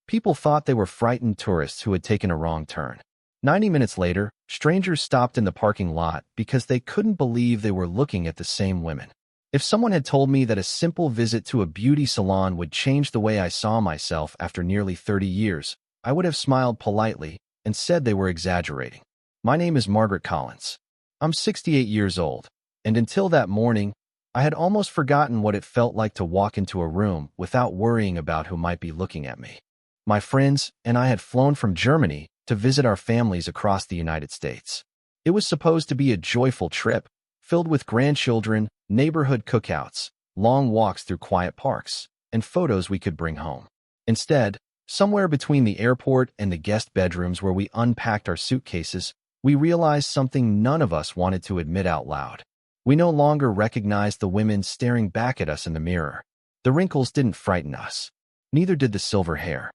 People thought they were frightened tourists who had taken a wrong turn. 90 minutes later, strangers stopped in the parking lot because they couldn't believe they were looking at the same women. If someone had told me that a simple visit to a beauty salon would change the way I saw myself after nearly 30 years, I would have smiled politely and said they were exaggerating. My name is Margaret Collins. I'm 68 years old, and until that morning, I had almost forgotten what it felt like to walk into a room without worrying about who might be looking at me. My friends and I had flown from Germany to visit our families across the United States. It was supposed to be a joyful trip, filled with grandchildren, neighborhood cookouts, long walks through quiet parks, and photos we could bring home. Instead, somewhere between the airport and the guest bedrooms where we unpacked our suitcases, we realized something none of us wanted to admit out loud. We no longer recognized the women staring back at us in the mirror. The wrinkles didn't frighten us. Neither did the silver hair.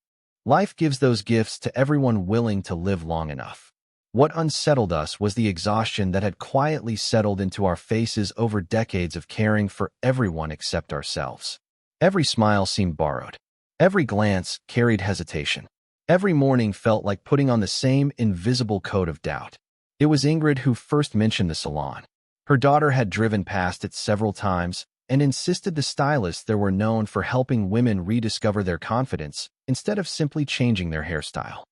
Life gives those gifts to everyone willing to live long enough. What unsettled us was the exhaustion that had quietly settled into our faces over decades of caring for everyone except ourselves. Every smile seemed borrowed. Every glance carried hesitation. Every morning felt like putting on the same invisible coat of doubt. It was Ingrid who first mentioned the salon. Her daughter had driven past it several times and insisted the stylists there were known for helping women rediscover their confidence instead of simply changing their hairstyle.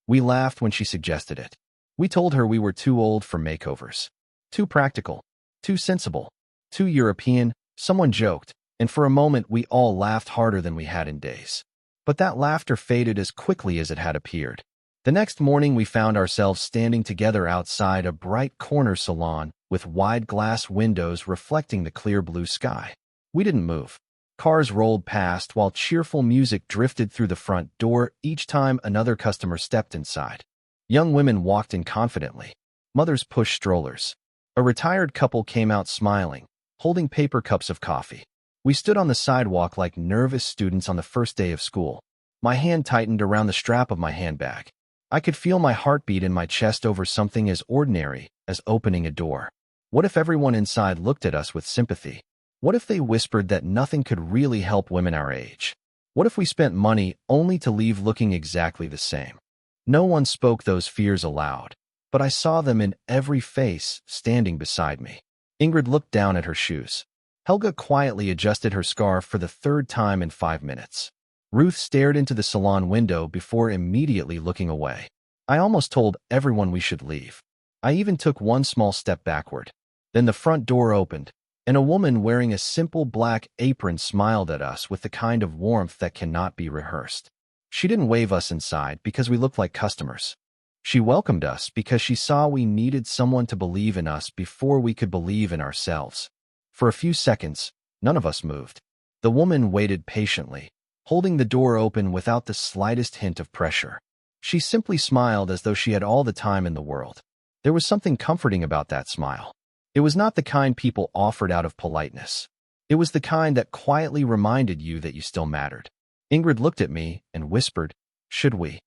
We laughed when she suggested it. We told her we were too old for makeovers. Too practical. Too sensible. Too European, someone joked, and for a moment we all laughed harder than we had in days. But that laughter faded as quickly as it had appeared. The next morning we found ourselves standing together outside a bright corner salon with wide glass windows reflecting the clear blue sky. We didn't move. Cars rolled past while cheerful music drifted through the front door each time another customer stepped inside. Young women walked in confidently. Mothers pushed strollers. A retired couple came out smiling, holding paper cups of coffee. We stood on the sidewalk like nervous students on the first day of school. My hand tightened around the strap of my handbag. I could feel my heartbeat in my chest over something as ordinary as opening a door. What if everyone inside looked at us with sympathy? What if they whispered that nothing could really help women our age? What if we spent money only to leave looking exactly the same? No one spoke those fears aloud, but I saw them in every face standing beside me. Ingrid looked down at her shoes. Helga quietly adjusted her scarf for the third time in 5 minutes. Ruth stared into the salon window before immediately looking away. I almost told everyone we should leave. I even took one small step backward. Then the front door opened, and a woman wearing a simple black apron smiled at us with the kind of warmth that cannot be rehearsed. She didn't wave us inside because we looked like customers. She welcomed us because she saw we needed someone to believe in us before we could believe in ourselves. For a few seconds, none of us moved. The woman waited patiently, holding the door open without the slightest hint of pressure. She simply smiled as though she had all the time in the world. There was something comforting about that smile. It was not the kind people offered out of politeness. It was the kind that quietly reminded you that you still mattered. Ingrid looked at me and whispered, "Should we?"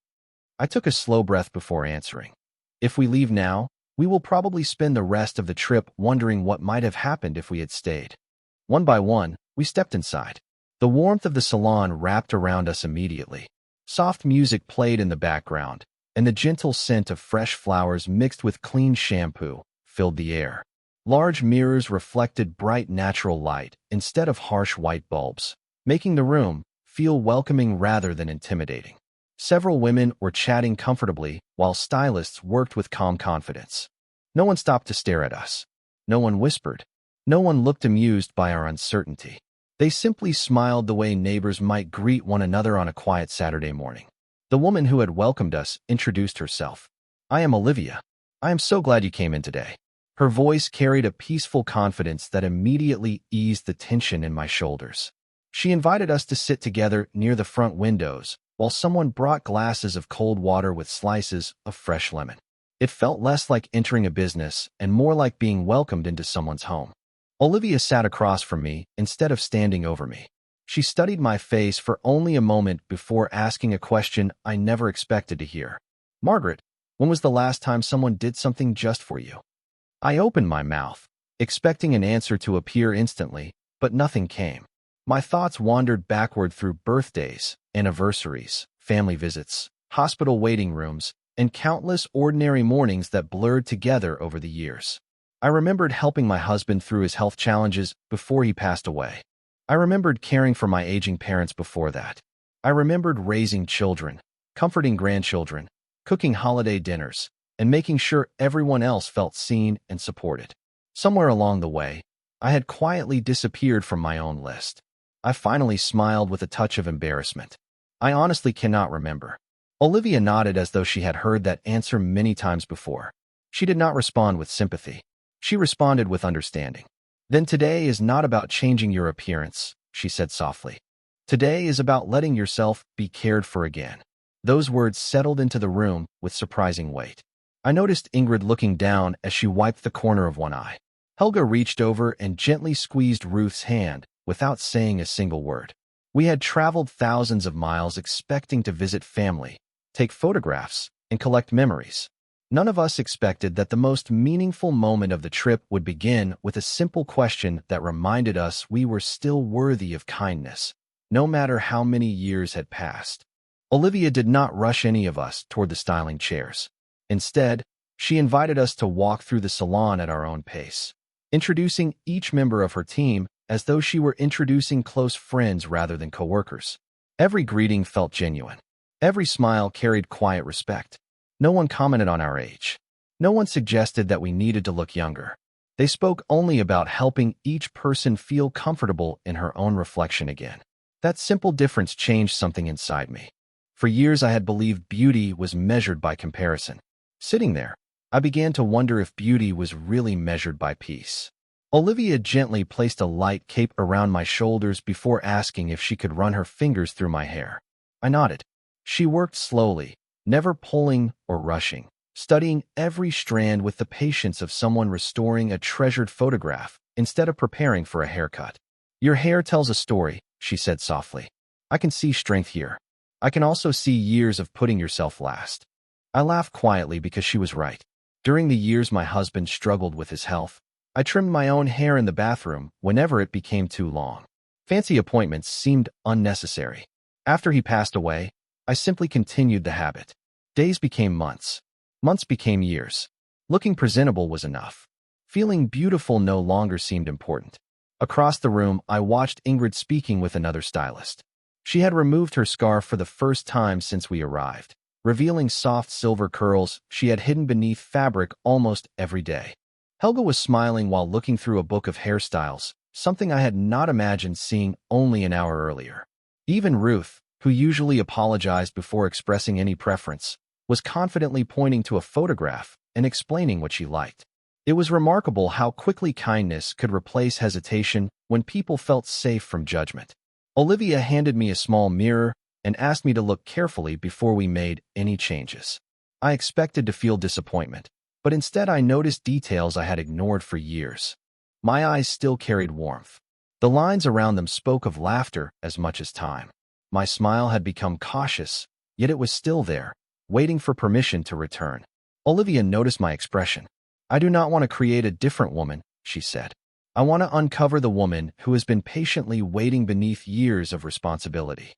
I took a slow breath before answering. If we leave now, we will probably spend the rest of the trip wondering what might have happened if we had stayed. One by one, we stepped inside. The warmth of the salon wrapped around us immediately. Soft music played in the background, and the gentle scent of fresh flowers mixed with clean shampoo filled the air. Large mirrors reflected bright natural light instead of harsh white bulbs, making the room feel welcoming rather than intimidating. Several women were chatting comfortably while stylists worked with calm confidence. No one stopped to stare at us. No one whispered. No one looked amused by our uncertainty. They simply smiled the way neighbors might greet one another on a quiet Saturday morning. The woman who had welcomed us introduced herself. "I am Olivia. I am so glad you came in today." Her voice carried a peaceful confidence that immediately eased the tension in my shoulders. She invited us to sit together near the front windows while someone brought glasses of cold water with slices of fresh lemon. It felt less like entering a business and more like being welcomed into someone's home. Olivia sat across from me instead of standing over me. She studied my face for only a moment before asking a question I never expected to hear. "Margaret, when was the last time someone did something just for you?" I opened my mouth, expecting an answer to appear instantly, but nothing came. My thoughts wandered backward through birthdays, anniversaries, family visits, hospital waiting rooms, and countless ordinary mornings that blurred together over the years. I remembered helping my husband through his health challenges before he passed away. I remembered caring for my aging parents before that. I remembered raising children, comforting grandchildren, cooking holiday dinners, and making sure everyone else felt seen and supported. Somewhere along the way, I had quietly disappeared from my own list. I finally smiled with a touch of embarrassment. I honestly cannot remember. Olivia nodded as though she had heard that answer many times before. She did not respond with sympathy. She responded with understanding. Then today is not about changing your appearance, she said softly. Today is about letting yourself be cared for again. Those words settled into the room with surprising weight. I noticed Ingrid looking down as she wiped the corner of one eye. Helga reached over and gently squeezed Ruth's hand without saying a single word. We had traveled thousands of miles expecting to visit family, take photographs, and collect memories. None of us expected that the most meaningful moment of the trip would begin with a simple question that reminded us we were still worthy of kindness, no matter how many years had passed. Olivia did not rush any of us toward the styling chairs. Instead, she invited us to walk through the salon at our own pace, introducing each member of her team as though she were introducing close friends rather than coworkers. Every greeting felt genuine. Every smile carried quiet respect. No one commented on our age. No one suggested that we needed to look younger. They spoke only about helping each person feel comfortable in her own reflection again. That simple difference changed something inside me. For years I had believed beauty was measured by comparison. Sitting there, I began to wonder if beauty was really measured by peace. Olivia gently placed a light cape around my shoulders before asking if she could run her fingers through my hair. I nodded. She worked slowly, never pulling or rushing, studying every strand with the patience of someone restoring a treasured photograph instead of preparing for a haircut. Your hair tells a story, she said softly. I can see strength here. I can also see years of putting yourself last. I laughed quietly because she was right. During the years my husband struggled with his health, I trimmed my own hair in the bathroom whenever it became too long. Fancy appointments seemed unnecessary. After he passed away, I simply continued the habit. Days became months. Months became years. Looking presentable was enough. Feeling beautiful no longer seemed important. Across the room, I watched Ingrid speaking with another stylist. She had removed her scarf for the first time since we arrived, revealing soft silver curls she had hidden beneath fabric almost every day. Helga was smiling while looking through a book of hairstyles, something I had not imagined seeing only an hour earlier. Even Ruth, who usually apologized before expressing any preference, was confidently pointing to a photograph and explaining what she liked. It was remarkable how quickly kindness could replace hesitation when people felt safe from judgment. Olivia handed me a small mirror and asked me to look carefully before we made any changes. I expected to feel disappointment, but instead I noticed details I had ignored for years. My eyes still carried warmth. The lines around them spoke of laughter as much as time. My smile had become cautious, yet it was still there, waiting for permission to return. Olivia noticed my expression. I do not want to create a different woman, she said. I want to uncover the woman who has been patiently waiting beneath years of responsibility.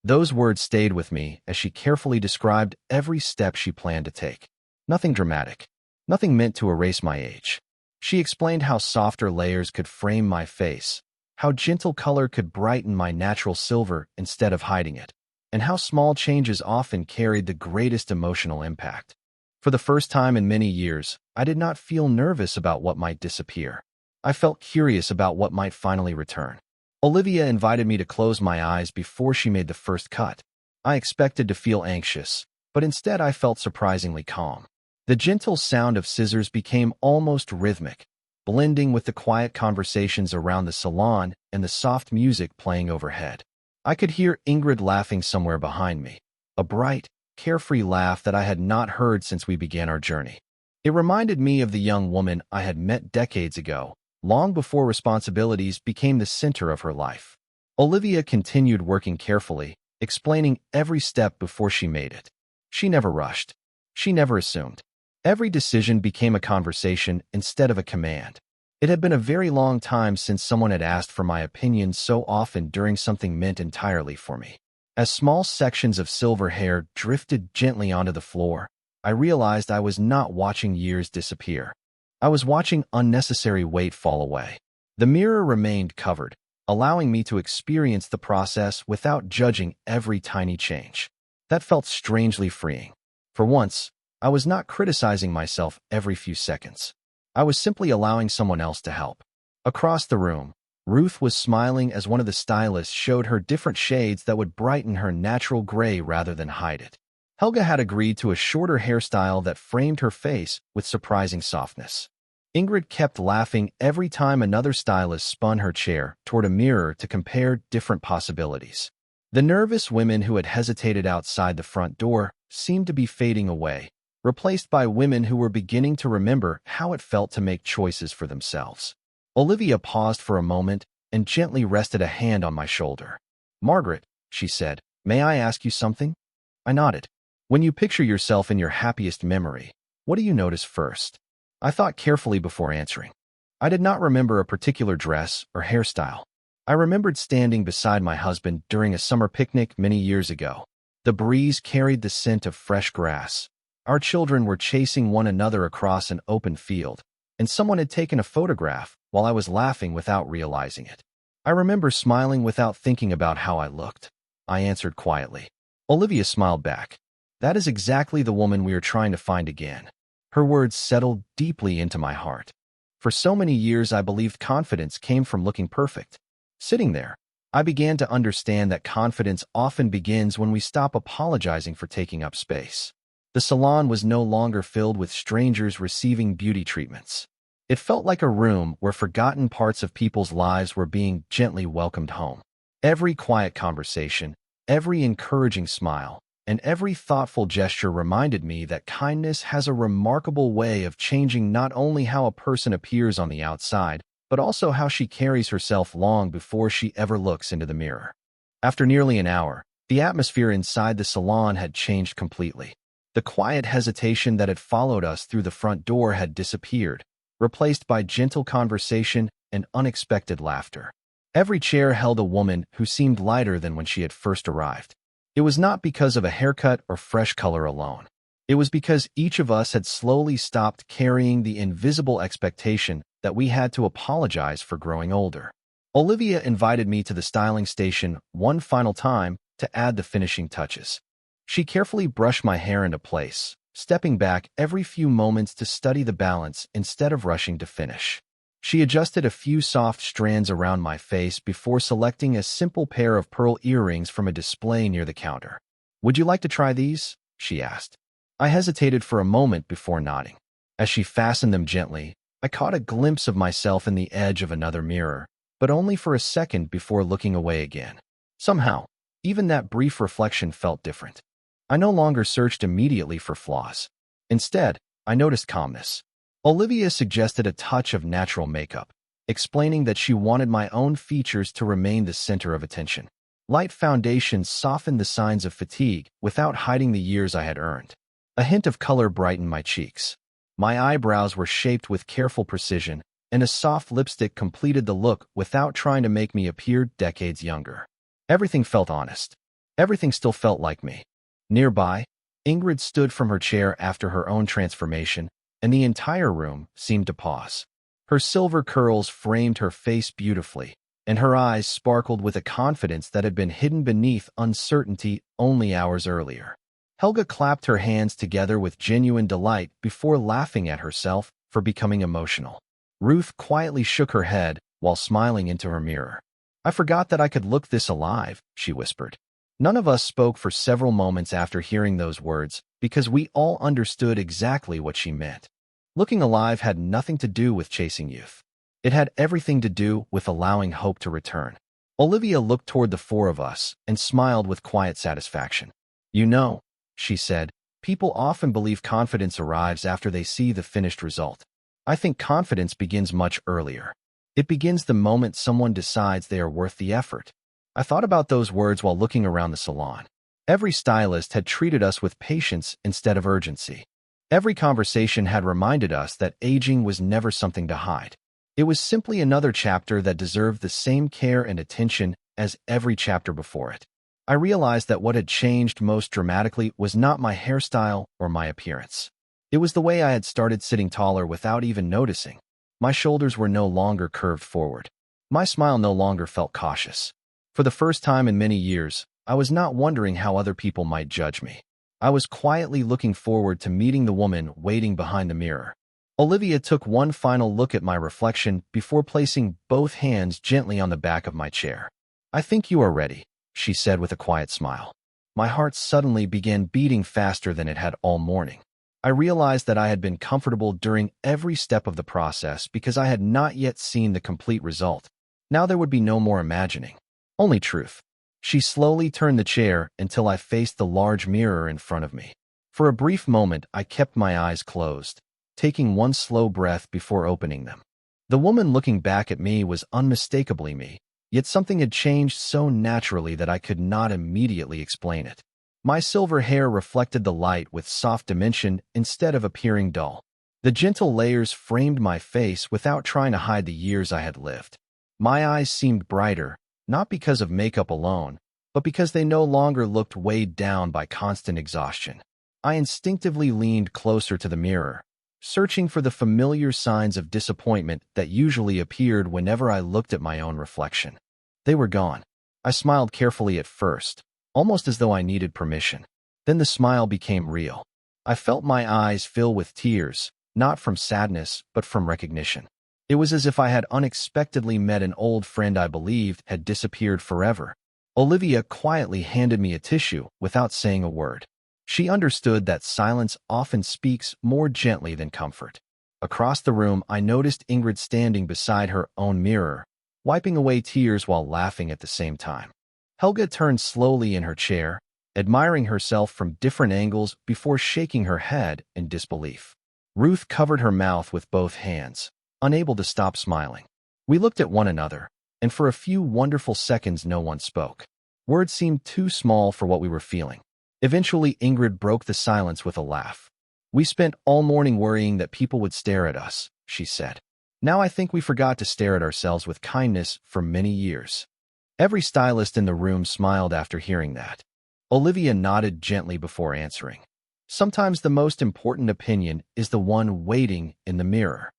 Those words stayed with me as she carefully described every step she planned to take. Nothing dramatic. Nothing meant to erase my age. She explained how softer layers could frame my face, how gentle color could brighten my natural silver instead of hiding it, and how small changes often carried the greatest emotional impact. For the first time in many years, I did not feel nervous about what might disappear. I felt curious about what might finally return. Olivia invited me to close my eyes before she made the first cut. I expected to feel anxious, but instead I felt surprisingly calm. The gentle sound of scissors became almost rhythmic, blending with the quiet conversations around the salon and the soft music playing overhead. I could hear Ingrid laughing somewhere behind me, a bright, carefree laugh that I had not heard since we began our journey. It reminded me of the young woman I had met decades ago, long before responsibilities became the center of her life. Olivia continued working carefully, explaining every step before she made it. She never rushed. She never assumed. Every decision became a conversation instead of a command. It had been a very long time since someone had asked for my opinion so often during something meant entirely for me. As small sections of silver hair drifted gently onto the floor, I realized I was not watching years disappear. I was watching unnecessary weight fall away. The mirror remained covered, allowing me to experience the process without judging every tiny change. That felt strangely freeing. For once, I was not criticizing myself every few seconds. I was simply allowing someone else to help. Across the room, Ruth was smiling as one of the stylists showed her different shades that would brighten her natural gray rather than hide it. Helga had agreed to a shorter hairstyle that framed her face with surprising softness. Ingrid kept laughing every time another stylist spun her chair toward a mirror to compare different possibilities. The nervous women who had hesitated outside the front door seemed to be fading away, replaced by women who were beginning to remember how it felt to make choices for themselves. Olivia paused for a moment and gently rested a hand on my shoulder. "Margaret," she said, "may I ask you something?" I nodded. "When you picture yourself in your happiest memory, what do you notice first?" I thought carefully before answering. I did not remember a particular dress or hairstyle. I remembered standing beside my husband during a summer picnic many years ago. The breeze carried the scent of fresh grass. Our children were chasing one another across an open field, and someone had taken a photograph while I was laughing without realizing it. I remember smiling without thinking about how I looked. I answered quietly. Olivia smiled back. "That is exactly the woman we are trying to find again." Her words settled deeply into my heart. For so many years, I believed confidence came from looking perfect. Sitting there, I began to understand that confidence often begins when we stop apologizing for taking up space. The salon was no longer filled with strangers receiving beauty treatments. It felt like a room where forgotten parts of people's lives were being gently welcomed home. Every quiet conversation, every encouraging smile, and every thoughtful gesture reminded me that kindness has a remarkable way of changing not only how a person appears on the outside, but also how she carries herself long before she ever looks into the mirror. After nearly an hour, the atmosphere inside the salon had changed completely. The quiet hesitation that had followed us through the front door had disappeared, replaced by gentle conversation and unexpected laughter. Every chair held a woman who seemed lighter than when she had first arrived. It was not because of a haircut or fresh color alone. It was because each of us had slowly stopped carrying the invisible expectation that we had to apologize for growing older. Olivia invited me to the styling station one final time to add the finishing touches. She carefully brushed my hair into place, stepping back every few moments to study the balance instead of rushing to finish. She adjusted a few soft strands around my face before selecting a simple pair of pearl earrings from a display near the counter. "Would you like to try these?" she asked. I hesitated for a moment before nodding. As she fastened them gently, I caught a glimpse of myself in the edge of another mirror, but only for a second before looking away again. Somehow, even that brief reflection felt different. I no longer searched immediately for flaws. Instead, I noticed calmness. Olivia suggested a touch of natural makeup, explaining that she wanted my own features to remain the center of attention. Light foundation softened the signs of fatigue without hiding the years I had earned. A hint of color brightened my cheeks. My eyebrows were shaped with careful precision, and a soft lipstick completed the look without trying to make me appear decades younger. Everything felt honest. Everything still felt like me. Nearby, Ingrid stood from her chair after her own transformation, and the entire room seemed to pause. Her silver curls framed her face beautifully, and her eyes sparkled with a confidence that had been hidden beneath uncertainty only hours earlier. Helga clapped her hands together with genuine delight before laughing at herself for becoming emotional. Ruth quietly shook her head while smiling into her mirror. "I forgot that I could look this alive," she whispered. None of us spoke for several moments after hearing those words because we all understood exactly what she meant. Looking alive had nothing to do with chasing youth. It had everything to do with allowing hope to return. Olivia looked toward the four of us and smiled with quiet satisfaction. "You know," she said, "people often believe confidence arrives after they see the finished result. I think confidence begins much earlier. It begins the moment someone decides they are worth the effort." I thought about those words while looking around the salon. Every stylist had treated us with patience instead of urgency. Every conversation had reminded us that aging was never something to hide. It was simply another chapter that deserved the same care and attention as every chapter before it. I realized that what had changed most dramatically was not my hairstyle or my appearance. It was the way I had started sitting taller without even noticing. My shoulders were no longer curved forward. My smile no longer felt cautious. For the first time in many years, I was not wondering how other people might judge me. I was quietly looking forward to meeting the woman waiting behind the mirror. Olivia took one final look at my reflection before placing both hands gently on the back of my chair. "I think you are ready," she said with a quiet smile. My heart suddenly began beating faster than it had all morning. I realized that I had been comfortable during every step of the process because I had not yet seen the complete result. Now there would be no more imagining, only truth. She slowly turned the chair until I faced the large mirror in front of me. For a brief moment, I kept my eyes closed, taking one slow breath before opening them. The woman looking back at me was unmistakably me, yet something had changed so naturally that I could not immediately explain it. My silver hair reflected the light with soft dimension instead of appearing dull. The gentle layers framed my face without trying to hide the years I had lived. My eyes seemed brighter, not because of makeup alone, but because they no longer looked weighed down by constant exhaustion. I instinctively leaned closer to the mirror, searching for the familiar signs of disappointment that usually appeared whenever I looked at my own reflection. They were gone. I smiled carefully at first, almost as though I needed permission. Then the smile became real. I felt my eyes fill with tears, not from sadness, but from recognition. It was as if I had unexpectedly met an old friend I believed had disappeared forever. Olivia quietly handed me a tissue without saying a word. She understood that silence often speaks more gently than comfort. Across the room, I noticed Ingrid standing beside her own mirror, wiping away tears while laughing at the same time. Helga turned slowly in her chair, admiring herself from different angles before shaking her head in disbelief. Ruth covered her mouth with both hands, unable to stop smiling. We looked at one another, and for a few wonderful seconds no one spoke. Words seemed too small for what we were feeling. Eventually, Ingrid broke the silence with a laugh. "We spent all morning worrying that people would stare at us," she said. "Now I think we forgot to stare at ourselves with kindness for many years." Every stylist in the room smiled after hearing that. Olivia nodded gently before answering. "Sometimes the most important opinion is the one waiting in the mirror."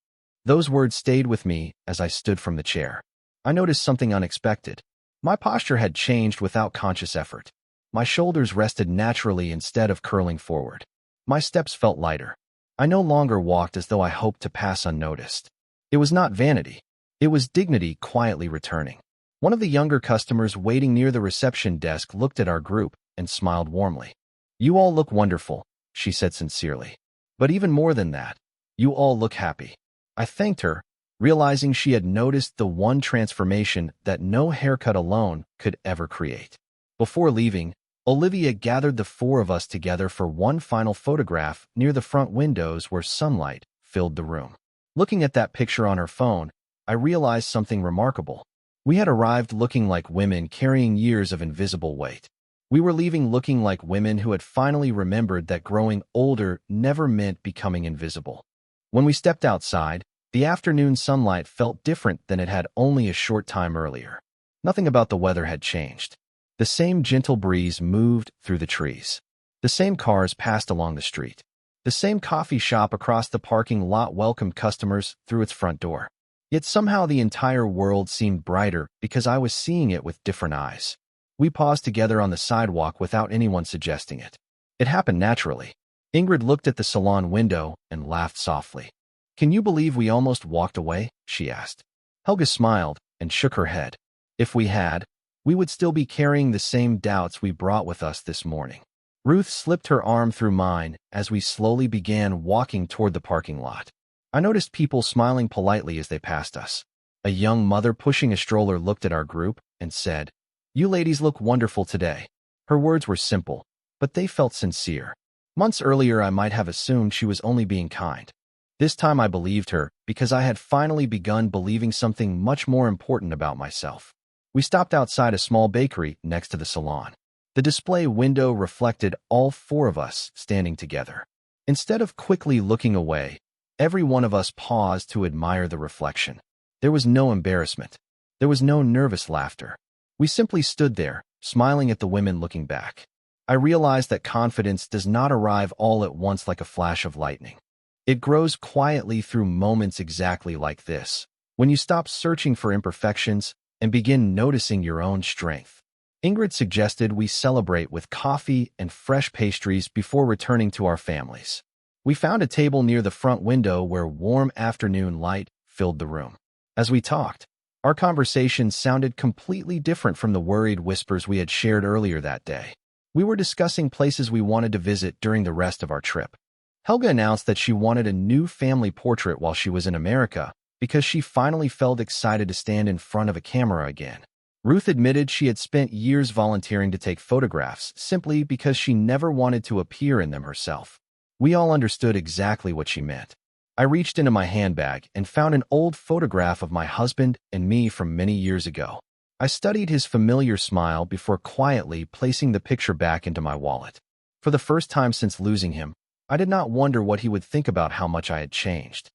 Those words stayed with me as I stood from the chair. I noticed something unexpected. My posture had changed without conscious effort. My shoulders rested naturally instead of curling forward. My steps felt lighter. I no longer walked as though I hoped to pass unnoticed. It was not vanity. It was dignity quietly returning. One of the younger customers waiting near the reception desk looked at our group and smiled warmly. "You all look wonderful," she said sincerely. "But even more than that, you all look happy." I thanked her, realizing she had noticed the one transformation that no haircut alone could ever create. Before leaving, Olivia gathered the four of us together for one final photograph near the front windows where sunlight filled the room. Looking at that picture on her phone, I realized something remarkable. We had arrived looking like women carrying years of invisible weight. We were leaving looking like women who had finally remembered that growing older never meant becoming invisible. When we stepped outside, the afternoon sunlight felt different than it had only a short time earlier. Nothing about the weather had changed. The same gentle breeze moved through the trees. The same cars passed along the street. The same coffee shop across the parking lot welcomed customers through its front door. Yet somehow the entire world seemed brighter because I was seeing it with different eyes. We paused together on the sidewalk without anyone suggesting it. It happened naturally. Ingrid looked at the salon window and laughed softly. "Can you believe we almost walked away?" she asked. Helga smiled and shook her head. "If we had, we would still be carrying the same doubts we brought with us this morning." Ruth slipped her arm through mine as we slowly began walking toward the parking lot. I noticed people smiling politely as they passed us. A young mother pushing a stroller looked at our group and said, "You ladies look wonderful today." Her words were simple, but they felt sincere. Months earlier, I might have assumed she was only being kind. This time I believed her because I had finally begun believing something much more important about myself. We stopped outside a small bakery next to the salon. The display window reflected all four of us standing together. Instead of quickly looking away, every one of us paused to admire the reflection. There was no embarrassment. There was no nervous laughter. We simply stood there, smiling at the women looking back. I realized that confidence does not arrive all at once like a flash of lightning. It grows quietly through moments exactly like this, when you stop searching for imperfections and begin noticing your own strength. Ingrid suggested we celebrate with coffee and fresh pastries before returning to our families. We found a table near the front window where warm afternoon light filled the room. As we talked, our conversation sounded completely different from the worried whispers we had shared earlier that day. We were discussing places we wanted to visit during the rest of our trip. Helga announced that she wanted a new family portrait while she was in America because she finally felt excited to stand in front of a camera again. Ruth admitted she had spent years volunteering to take photographs simply because she never wanted to appear in them herself. We all understood exactly what she meant. I reached into my handbag and found an old photograph of my husband and me from many years ago. I studied his familiar smile before quietly placing the picture back into my wallet. For the first time since losing him, I did not wonder what he would think about how much I had changed.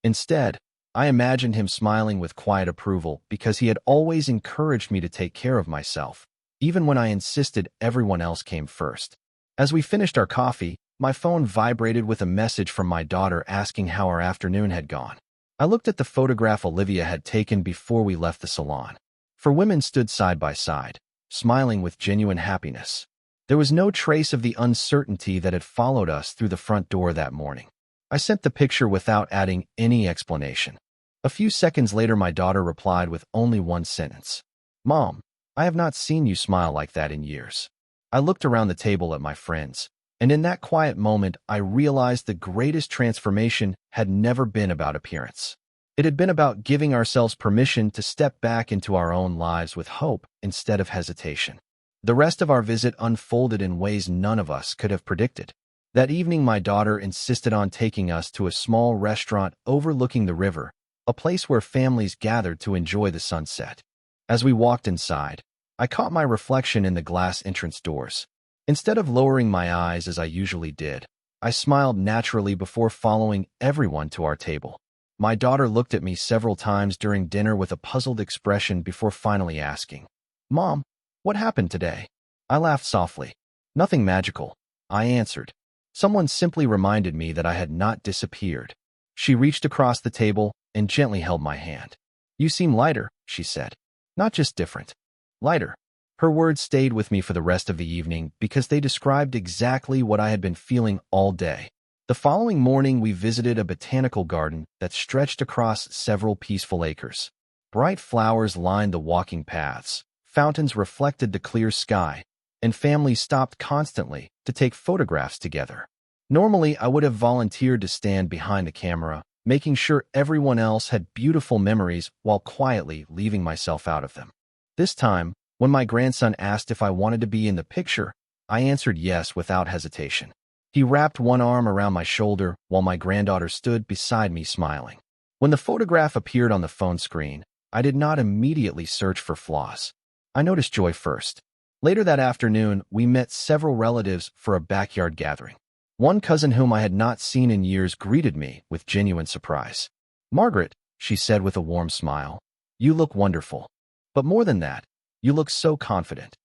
Instead, I imagined him smiling with quiet approval because he had always encouraged me to take care of myself, even when I insisted everyone else came first. As we finished our coffee, my phone vibrated with a message from my daughter asking how our afternoon had gone. I looked at the photograph Olivia had taken before we left the salon. 4 women stood side by side, smiling with genuine happiness. There was no trace of the uncertainty that had followed us through the front door that morning. I sent the picture without adding any explanation. A few seconds later, my daughter replied with only one sentence. "Mom, I have not seen you smile like that in years." I looked around the table at my friends, and in that quiet moment, I realized the greatest transformation had never been about appearance. It had been about giving ourselves permission to step back into our own lives with hope instead of hesitation. The rest of our visit unfolded in ways none of us could have predicted. That evening, my daughter insisted on taking us to a small restaurant overlooking the river, a place where families gathered to enjoy the sunset. As we walked inside, I caught my reflection in the glass entrance doors. Instead of lowering my eyes as I usually did, I smiled naturally before following everyone to our table. My daughter looked at me several times during dinner with a puzzled expression before finally asking, "Mom, what happened today?" I laughed softly. "Nothing magical," I answered. "Someone simply reminded me that I had not disappeared." She reached across the table and gently held my hand. "You seem lighter," she said. "Not just different. Lighter." Her words stayed with me for the rest of the evening because they described exactly what I had been feeling all day. The following morning, we visited a botanical garden that stretched across several peaceful acres. Bright flowers lined the walking paths, fountains reflected the clear sky, and families stopped constantly to take photographs together. Normally, I would have volunteered to stand behind the camera, making sure everyone else had beautiful memories while quietly leaving myself out of them. This time, when my grandson asked if I wanted to be in the picture, I answered yes without hesitation. He wrapped one arm around my shoulder while my granddaughter stood beside me smiling. When the photograph appeared on the phone screen, I did not immediately search for flaws. I noticed joy first. Later that afternoon, we met several relatives for a backyard gathering. One cousin whom I had not seen in years greeted me with genuine surprise. "Margaret," she said with a warm smile, "you look wonderful. But more than that, you look so confident."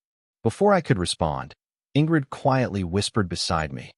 Before I could respond, Ingrid quietly whispered beside me,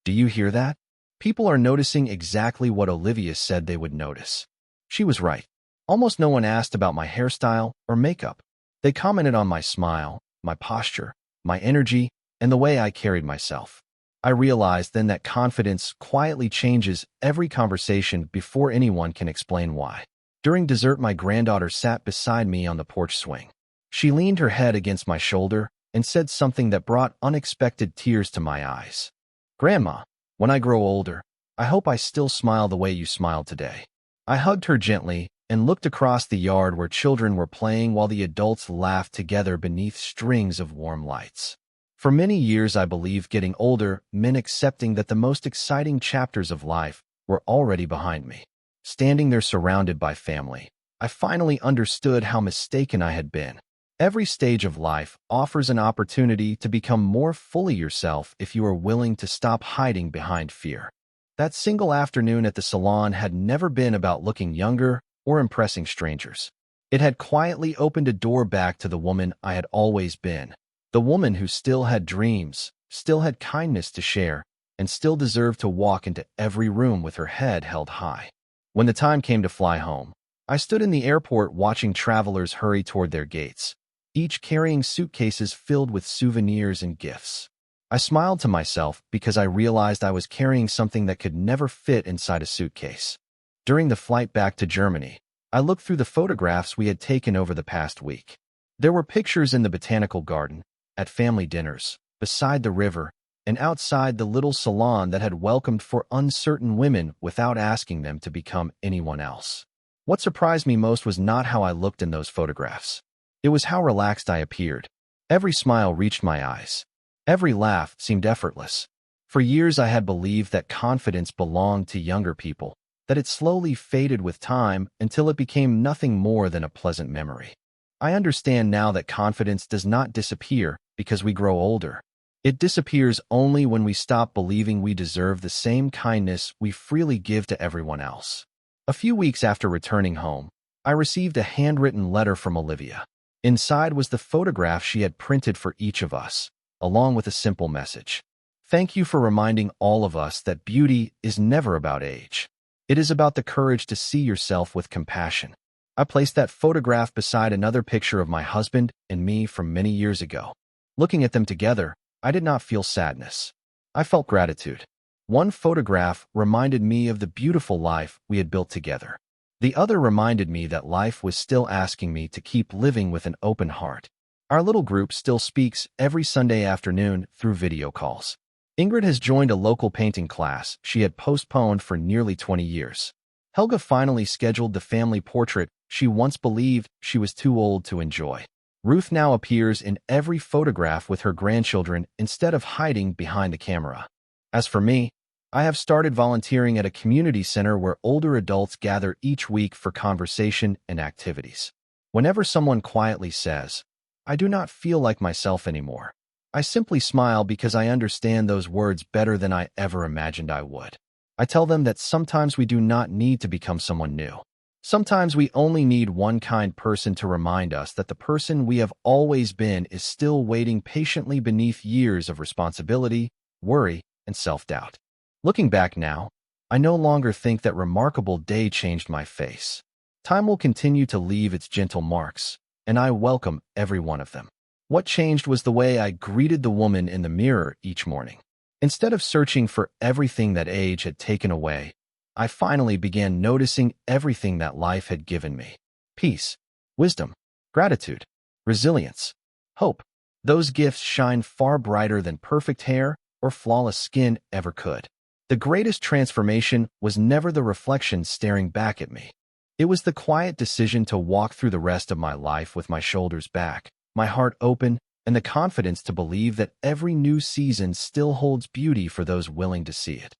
"Do you hear that? People are noticing exactly what Olivia said they would notice." She was right. Almost no one asked about my hairstyle or makeup. They commented on my smile, my posture, my energy, and the way I carried myself. I realized then that confidence quietly changes every conversation before anyone can explain why. During dessert, my granddaughter sat beside me on the porch swing. She leaned her head against my shoulder and said something that brought unexpected tears to my eyes. "Grandma, when I grow older, I hope I still smile the way you smiled today." I hugged her gently and looked across the yard where children were playing while the adults laughed together beneath strings of warm lights. For many years, I believed getting older meant accepting that the most exciting chapters of life were already behind me. Standing there surrounded by family, I finally understood how mistaken I had been. Every stage of life offers an opportunity to become more fully yourself if you are willing to stop hiding behind fear. That single afternoon at the salon had never been about looking younger or impressing strangers. It had quietly opened a door back to the woman I had always been, The woman who still had dreams, still had kindness to share, and still deserved to walk into every room with her head held high. When the time came to fly home, I stood in the airport watching travelers hurry toward their gates, each carrying suitcases filled with souvenirs and gifts. I smiled to myself because I realized I was carrying something that could never fit inside a suitcase. During the flight back to Germany, I looked through the photographs we had taken over the past week. There were pictures in the botanical garden, at family dinners, beside the river, and outside the little salon that had welcomed four uncertain women without asking them to become anyone else. What surprised me most was not how I looked in those photographs. It was how relaxed I appeared. Every smile reached my eyes. Every laugh seemed effortless. For years I had believed that confidence belonged to younger people, that it slowly faded with time until it became nothing more than a pleasant memory. I understand now that confidence does not disappear because we grow older. It disappears only when we stop believing we deserve the same kindness we freely give to everyone else. A few weeks after returning home, I received a handwritten letter from Olivia. Inside was the photograph she had printed for each of us, along with a simple message. Thank you for reminding all of us that beauty is never about age. It is about the courage to see yourself with compassion. I placed that photograph beside another picture of my husband and me from many years ago. Looking at them together, I did not feel sadness. I felt gratitude. One photograph reminded me of the beautiful life we had built together. The other reminded me that life was still asking me to keep living with an open heart. Our little group still speaks every Sunday afternoon through video calls. Ingrid has joined a local painting class she had postponed for nearly 20 years. Helga finally scheduled the family portrait she once believed she was too old to enjoy. Ruth now appears in every photograph with her grandchildren instead of hiding behind the camera. As for me, I have started volunteering at a community center where older adults gather each week for conversation and activities. Whenever someone quietly says, "I do not feel like myself anymore," I simply smile because I understand those words better than I ever imagined I would. I tell them that sometimes we do not need to become someone new. Sometimes we only need one kind person to remind us that the person we have always been is still waiting patiently beneath years of responsibility, worry, and self-doubt. Looking back now, I no longer think that remarkable day changed my face. Time will continue to leave its gentle marks, and I welcome every one of them. What changed was the way I greeted the woman in the mirror each morning. Instead of searching for everything that age had taken away, I finally began noticing everything that life had given me. Peace, wisdom, gratitude, resilience, hope. Those gifts shine far brighter than perfect hair or flawless skin ever could. The greatest transformation was never the reflection staring back at me. It was the quiet decision to walk through the rest of my life with my shoulders back, my heart open, and the confidence to believe that every new season still holds beauty for those willing to see it.